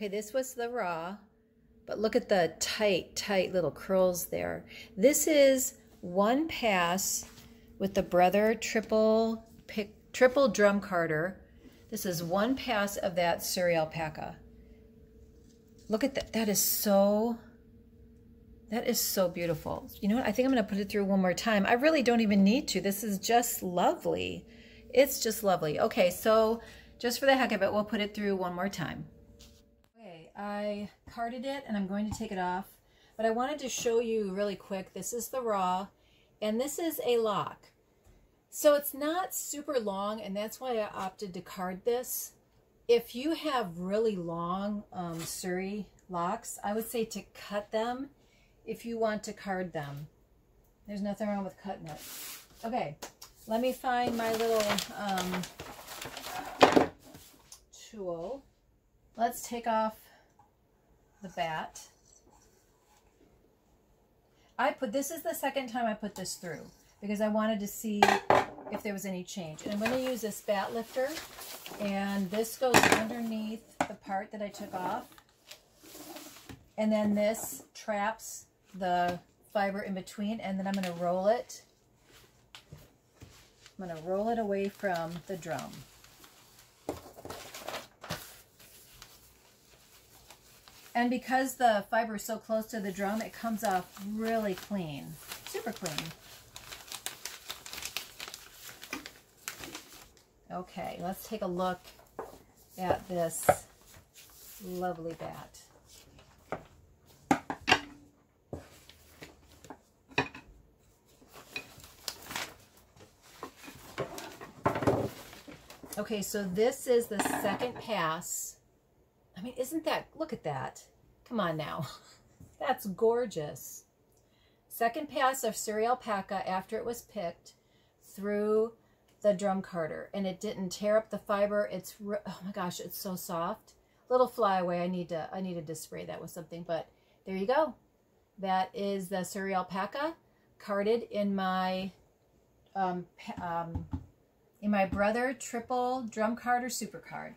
Okay, this was the raw, but look at the tight little curls there. This is one pass with the Brother triple drum carder. This is one pass of that suri alpaca. Look at that. That is so beautiful. You know what? I think I'm going to put it through one more time. I really don't even need to. This is just lovely. It's just lovely. Okay, so just for the heck of it, we'll put it through one more time. Okay, I carded it and I'm going to take it off, but I wanted to show you really quick. This is the raw and this is a lock. So it's not super long, and that's why I opted to card this. If you have really long suri locks, I would say to cut them if you want to card them. There's nothing wrong with cutting it. Okay, let me find my little tool. Let's take off the bat. This is the second time I put this through because I wanted to see if there was any change. And I'm going to use this bat lifter, and this goes underneath the part that I took off. And then this traps the fiber in between, and then I'm going to roll it. I'm going to roll it away from the drum. And because the fiber is so close to the drum, it comes off really clean, super clean. Okay, let's take a look at this lovely bat. Okay, so this is the second pass. I mean, isn't that, look at that. Come on now. That's gorgeous. Second pass of suri alpaca after it was picked through the drum carder, and it didn't tear up the fiber. It's, oh my gosh, it's so soft. Little flyaway. I needed to spray that with something, but there you go. That is the suri alpaca carded in my Brother triple drum carder Supercard.